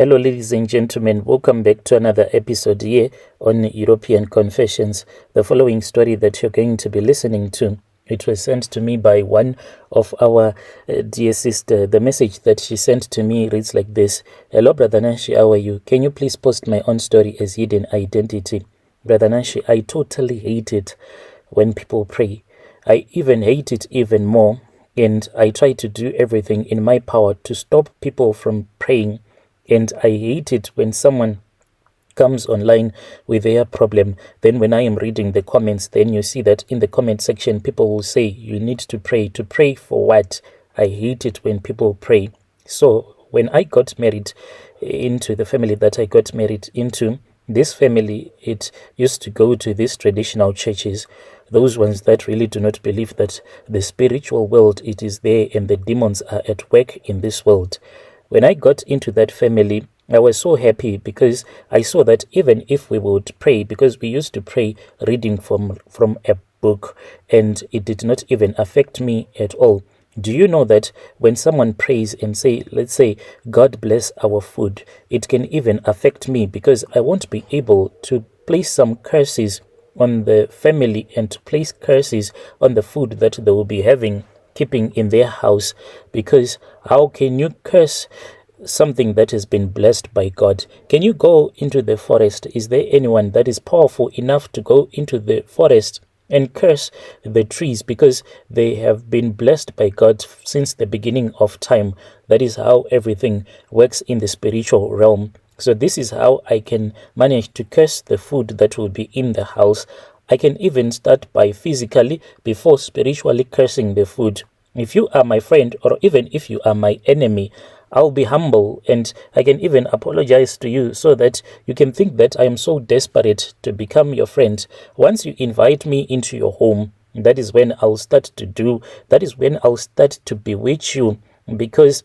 Hello, ladies and gentlemen. Welcome back to another episode here on European Confessions. The following story that you're going to be listening to, it was sent to me by one of our dear sister. The message that she sent to me reads like this. Hello, Brother Nanshi, how are you? Can you please post my own story as hidden identity? Brother Nanshi, I totally hate it when people pray. I even hate it even more, and I try to do everything in my power to stop people from praying. And I hate it when someone comes online with their problem. Then when I am reading the comments, then you see that in the comment section, people will say, you need to pray. To pray for what? I hate it when people pray. So when I got married into the family that I got married into, this family, it used to go to these traditional churches, those ones that really do not believe that the spiritual world, it is there and the demons are at work in this world. When I got into that family, I was so happy because I saw that even if we would pray, because we used to pray reading from a book, and it did not even affect me at all. Do you know that when someone prays and say, let's say, God bless our food, it can even affect me because I won't be able to place some curses on the family and to place curses on the food that they will be having, keeping in their house, because how can you curse something that has been blessed by God? Can you go into the forest? Is there anyone that is powerful enough to go into the forest and curse the trees because they have been blessed by God since the beginning of time? That is how everything works in the spiritual realm. So this is how I can manage to curse the food that will be in the house. I can even start by physically before spiritually cursing the food. If you are my friend, or even if you are my enemy, I'll be humble and I can even apologize to you so that you can think that I am so desperate to become your friend. Once you invite me into your home, that is when I'll start to bewitch you, because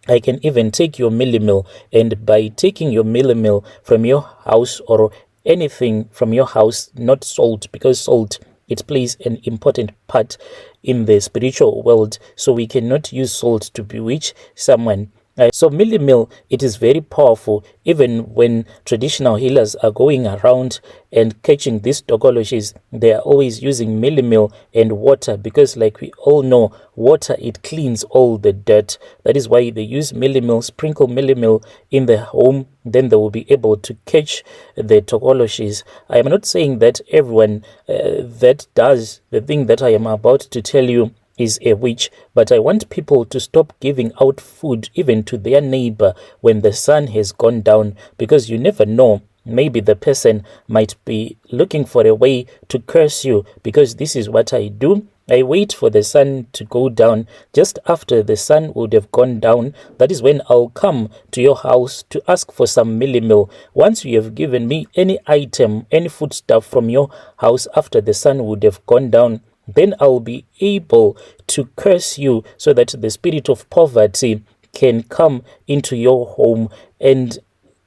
I can even take your millimil, and by taking your millimil from your house or anything from your house, not salt, because salt, it plays an important part in the spiritual world, so we cannot use salt to bewitch someone. So millimil, it is very powerful. Even when traditional healers are going around and catching these tokologies, they are always using millimil and water, because like we all know, water, it cleans all the dirt. That is why they use millimil, sprinkle millimil in the home, then they will be able to catch the tokologies. I am not saying that everyone that does the thing that I am about to tell you is a witch, but I want people to stop giving out food even to their neighbor when the sun has gone down, because you never know, maybe the person might be looking for a way to curse you. Because this is what I do. I wait for the sun to go down. Just after the sun would have gone down, that is when I'll come to your house to ask for some millimil. Once you have given me any item, any foodstuff from your house after the sun would have gone down, then I'll be able to curse you so that the spirit of poverty can come into your home. And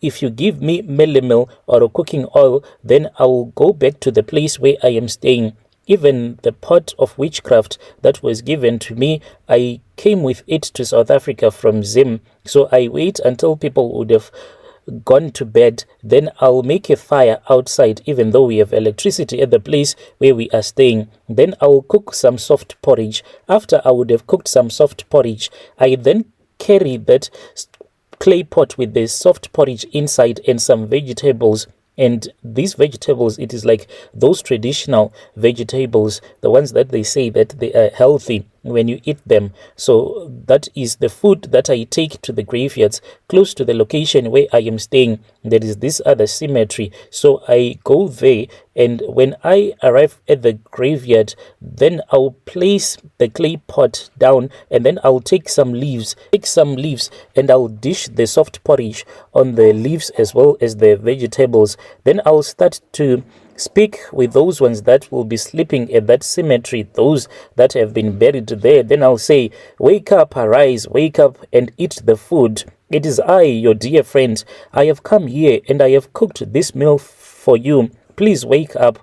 if you give me millimil or cooking oil, then I will go back to the place where I am staying. Even the pot of witchcraft that was given to me, I came with it to South Africa from Zim. So I wait until people would have gone to bed, then I'll make a fire outside, even though we have electricity at the place where we are staying. Then I'll cook some soft porridge. After I would have cooked some soft porridge, I then carry that clay pot with the soft porridge inside and some vegetables. And these vegetables, it is like those traditional vegetables, the ones that they say that they are healthy when you eat them. So that is the food that I take to the graveyards close to the location where I am staying. There is this other cemetery, so I go there, and when I arrive at the graveyard, then I'll place the clay pot down, and then I'll take some leaves, and I'll dish the soft porridge on the leaves as well as the vegetables. Then I'll start to speak with those ones that will be sleeping at that cemetery, those that have been buried there. Then I'll say, wake up, arise, wake up and eat the food. It is I, your dear friend. I have come here and I have cooked this meal for you. Please wake up.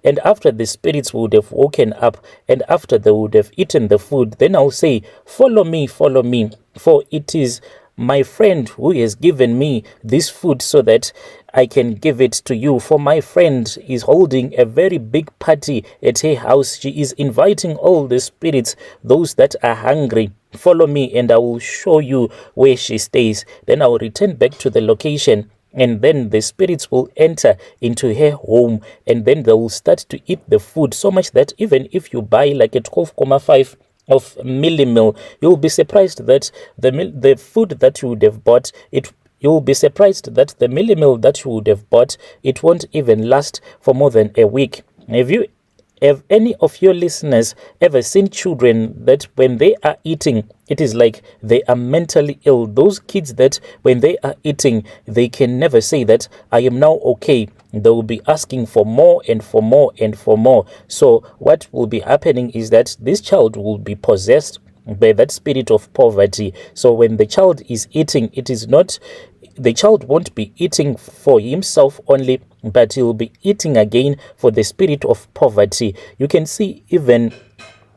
And after the spirits would have woken up and after they would have eaten the food, then I'll say, follow me, for it is my friend who has given me this food so that I can give it to you. For my friend is holding a very big party at her house. She is inviting all the spirits, those that are hungry. Follow me and I will show you where she stays. Then I will return back to the location, and then the spirits will enter into her home, and then they will start to eat the food, so much that even if you buy like a 12.5 of millimil, you'll be surprised that the food that you would have bought, you'll be surprised that the millimil that you would have bought, it won't even last for more than a week. Have any of your listeners ever seen children that when they are eating, it is like they are mentally ill? Those kids that when they are eating, they can never say that I am now okay. They will be asking for more and for more and for more. So what will be happening is that this child will be possessed by that spirit of poverty. So when the child is eating, it is not, the child won't be eating for himself only, but he'll be eating again for the spirit of poverty. You can see even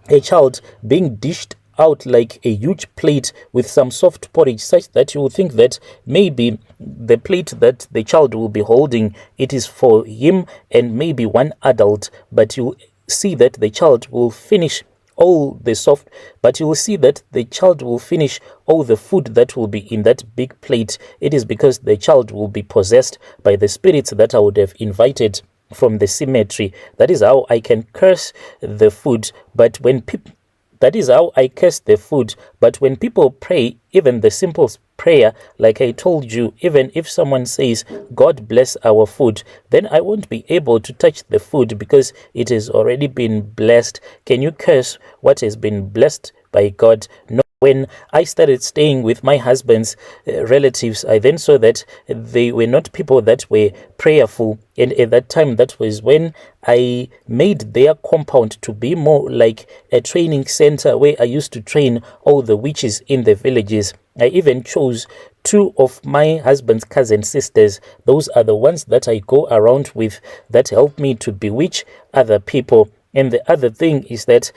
a child being dished out like a huge plate with some soft porridge, such that you will think that maybe the plate that the child will be holding, it is for him and maybe one adult, but you see that the child will finish all the soft, but you will see that the child will finish all the food that will be in that big plate. It is because the child will be possessed by the spirits that I would have invited from the cemetery. That is how I can curse the food. But when people, that is how I curse the food. But when people pray, even the simple prayer, like I told you, even if someone says, God bless our food, then I won't be able to touch the food because it has already been blessed. Can you curse what has been blessed by God? No. When I started staying with my husband's relatives, I then saw that they were not people that were prayerful. And at that time, that was when I made their compound to be more like a training center where I used to train all the witches in the villages. I even chose 2 of my husband's cousin sisters. Those are the ones that I go around with that help me to bewitch other people. And the other thing is that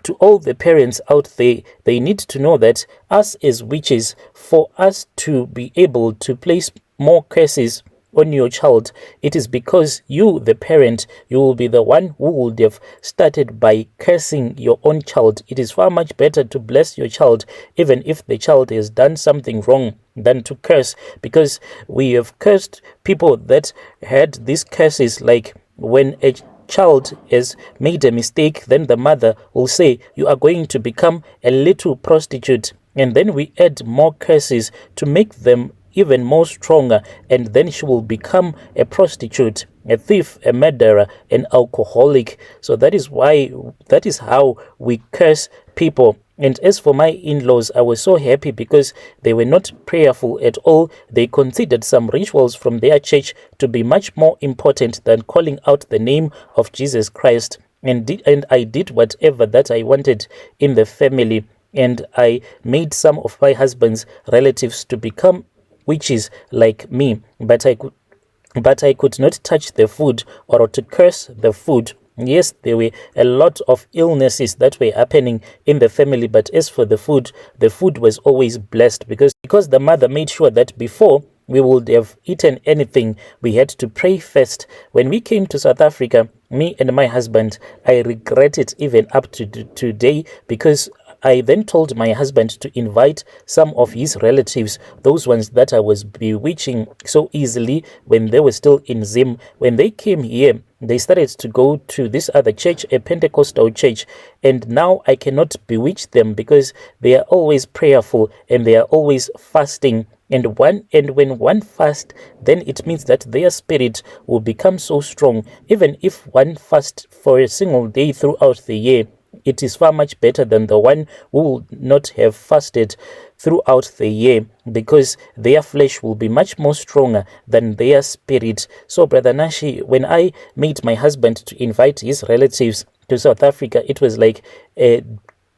to all the parents out there, they need to know that us as witches, for us to be able to place more curses on your child, it is because you, the parent, you will be the one who would have started by cursing your own child. It is far much better to bless your child, even if the child has done something wrong, than to curse, because we have cursed people that had these curses, like when a child has made a mistake, then the mother will say, you are going to become a little prostitute, and then we add more curses to make them even more stronger, and then she will become a prostitute, a thief, a murderer, an alcoholic. So that is how we curse people. And as for my in-laws, I was so happy because they were not prayerful at all. They considered some rituals from their church to be much more important than calling out the name of Jesus Christ. And I did whatever that I wanted in the family. And I made some of my husband's relatives to become witches like me. But I could not touch the food or to curse the food. Yes, there were a lot of illnesses that were happening in the family, but as for the food was always blessed because the mother made sure that before we would have eaten anything, we had to pray first. When we came to South Africa, me and my husband, I regret it even up to today, because I then told my husband to invite some of his relatives, those ones that I was bewitching so easily when they were still in Zim. When they came here, they started to go to this other church, a Pentecostal church, and now I cannot bewitch them because they are always prayerful and they are always fasting. And when one fast, then it means that their spirit will become so strong. Even if one fast for a single day throughout the year, it is far much better than the one who will not have fasted throughout the year, because their flesh will be much more stronger than their spirit. So, Brother Nashi, when I made my husband to invite his relatives to South Africa, it was like a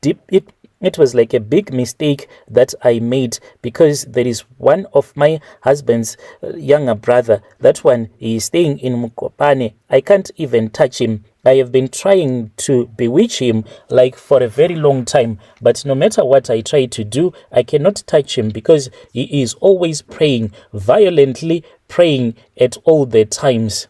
deep. it was like a big mistake that I made, because there is one of my husband's younger brother. That one, he is staying in Mukopane. I can't even touch him. I have been trying to bewitch him like for a very long time, but no matter what I try to do, I cannot touch him because he is always praying, violently praying at all the times.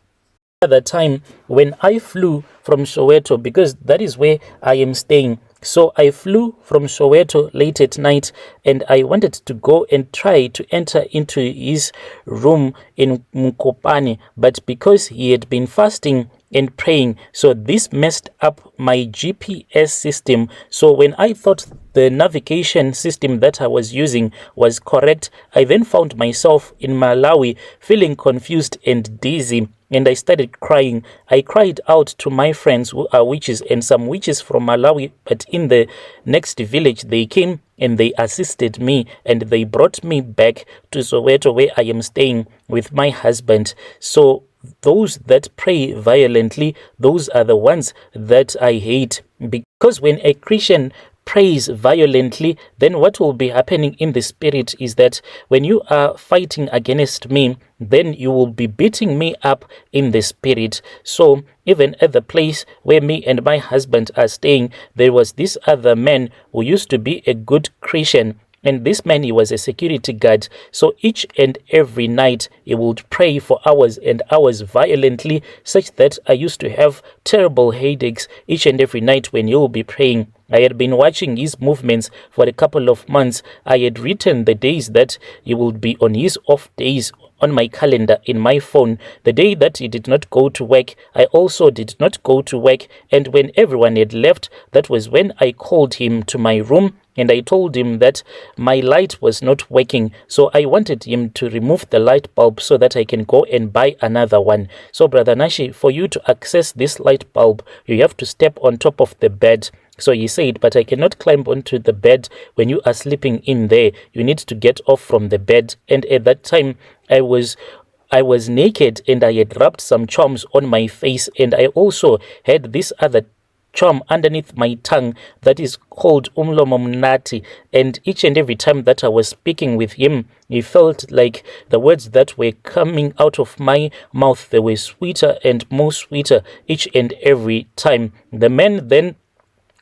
At the time when I flew from Soweto, because that is where I am staying. So I flew from Soweto late at night, and I wanted to go and try to enter into his room in Mukopane, but because he had been fasting and praying, so this messed up my GPS system. So when I thought the navigation system that I was using was correct, I then found myself in Malawi feeling confused and dizzy, and I started crying. I cried out to my friends who are witches, and some witches from Malawi, but in the next village they came and they assisted me, and they brought me back to Soweto, where I am staying with my husband. So those that pray violently, those are the ones that I hate, because when a Christian prays violently, then what will be happening in the spirit is that when you are fighting against me, then you will be beating me up in the spirit. So even at the place where me and my husband are staying, there was this other man who used to be a good Christian. And this man, he was a security guard. So each and every night, he would pray for hours and hours violently, such that I used to have terrible headaches each and every night when he would be praying. I had been watching his movements for a couple of months. I had written the days that he would be on his off days on my calendar in my phone. The day that he did not go to work, I also did not go to work. And when everyone had left, that was when I called him to my room, and I told him that my light was not working. So I wanted him to remove the light bulb so that I can go and buy another one. So Brother Nashi, for you to access this light bulb, you have to step on top of the bed. So he said, but I cannot climb onto the bed when you are sleeping in there. You need to get off from the bed. And at that time, I was naked, and I had rubbed some charms on my face, and I also had this other charm underneath my tongue that is called umlomo mnati, and each and every time that I was speaking with him, he felt like the words that were coming out of my mouth, they were sweeter and more sweeter each and every time. The man then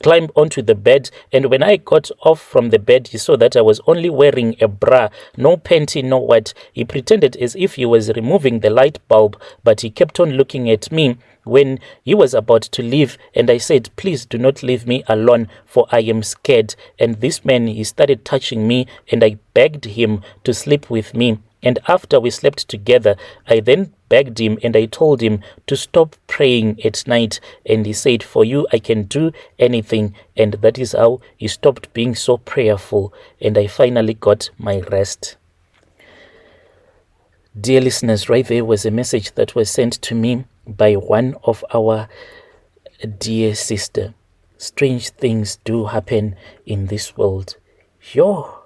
climbed onto the bed, and when I got off from the bed, he saw that I was only wearing a bra, no panty, no what. He pretended as if he was removing the light bulb, but he kept on looking at me when he was about to leave, and I said, please do not leave me alone, for I am scared. And this man, he started touching me, and I begged him to sleep with me. And after we slept together, I then begged him and I told him to stop praying at night. And he said, for you, I can do anything. And that is how he stopped being so prayerful. And I finally got my rest. Dear listeners, right there was a message that was sent to me by one of our dear sister. Strange things do happen in this world. Yo.